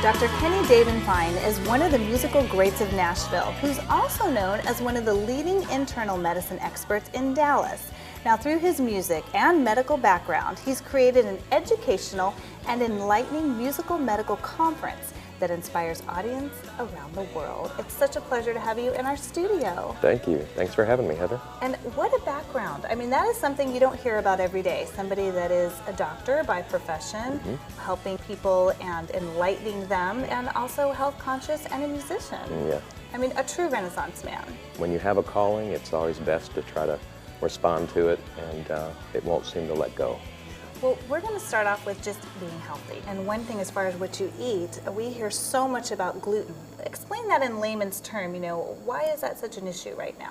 Dr. Kenny Davin is one of the musical greats of Nashville, who's also known as one of the leading internal medicine experts in Dallas. Now, through his music and medical background, he's created an educational and enlightening musical medical conference that inspires audience around the world. It's such a pleasure to have you in our studio. Thank you. Thanks for having me, Heather. And what a background. I mean, that is something you don't hear about every day. Somebody that is a doctor by profession, helping people and enlightening them, and also health conscious and a musician. Yeah. I mean, a true Renaissance man. When you have a calling, it's always best to try to respond to it, and it won't seem to let go. Well, we're going to start off with just being healthy. And one thing as far as what you eat, we hear so much about gluten. Explain that in layman's term, why is that such an issue right now?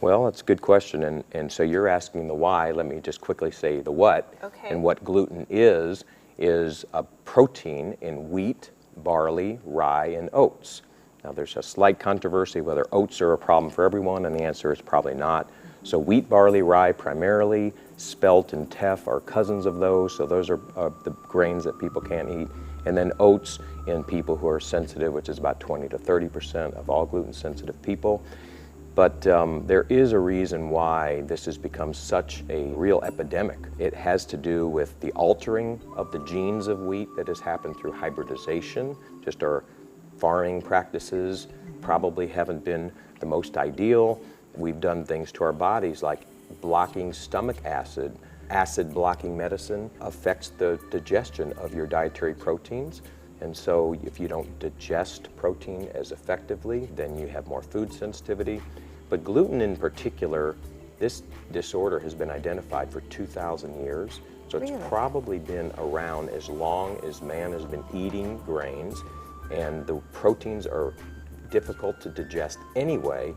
Well, it's a good question, and so you're asking the why. Let me just quickly say the what. Okay. And what gluten is a protein in wheat, barley, rye, and oats. Now, there's a slight controversy whether oats are a problem for everyone, and the answer is probably not. So wheat, barley, rye primarily, spelt and teff are cousins of those, so those are the grains that people can't eat. And then oats in people who are sensitive, which is about 20 to 30% of all gluten-sensitive people. But there is a reason why this has become such a real epidemic. It has to do with the altering of the genes of wheat that has happened through hybridization. Just our farming practices probably haven't been the most ideal. We've done things to our bodies like blocking stomach acid. Acid blocking medicine affects the digestion of your dietary proteins. And so if you don't digest protein as effectively, then you have more food sensitivity. But gluten in particular, this disorder has been identified for 2,000 years. So it's probably been around as long as man has been eating grains, and the proteins are difficult to digest anyway.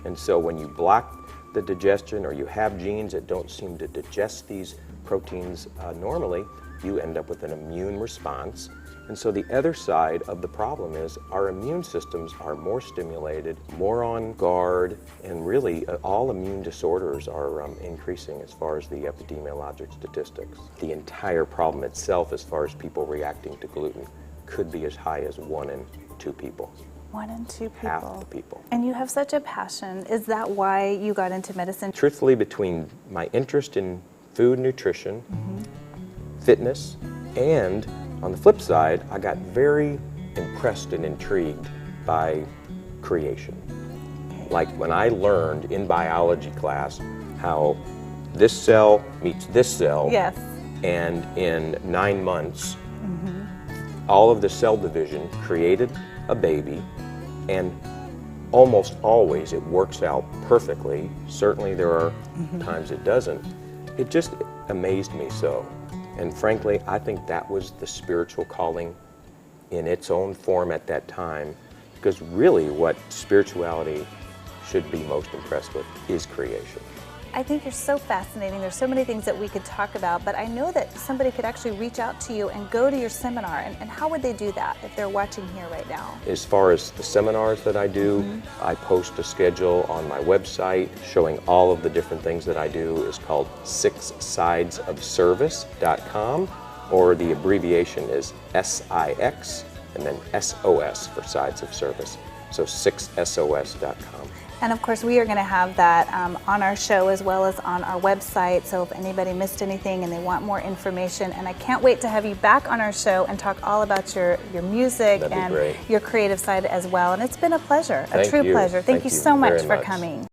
And so when you block the digestion, or you have genes that don't seem to digest these proteins normally, you end up with an immune response. And so the other side of the problem is our immune systems are more stimulated, more on guard, and really all immune disorders are increasing as far as the epidemiologic statistics. The entire problem itself, as far as people reacting to gluten, could be as high as 1 in 2 people. 1 in 2 people. Half the people. And you have such a passion. Is that why you got into medicine? Truthfully, between my interest in food, nutrition, fitness, and on the flip side, I got very impressed and intrigued by creation. Like when I learned in biology class how this cell meets this cell, Yes. and in 9 months, all of the cell division created a baby, and almost always it works out perfectly. Certainly there are times it doesn't. It just amazed me so. And frankly, I think that was the spiritual calling in its own form at that time, because really what spirituality should be most impressed with is creation. I think you're so fascinating. There's so many things that we could talk about, but I know that somebody could actually reach out to you and go to your seminar. And how would they do that if they're watching here right now? As far as the seminars that I do, I post a schedule on my website showing all of the different things that I do. It's called 6sidesofservice.com, or the abbreviation is SIX and then SOS for Sides of Service. So 6SOS.com. And of course, we are going to have that on our show as well as on our website. So if anybody missed anything and they want more information, and I can't wait to have you back on our show and talk all about your music and your creative side as well. And it's been a pleasure, a true pleasure. Thank you so much for coming.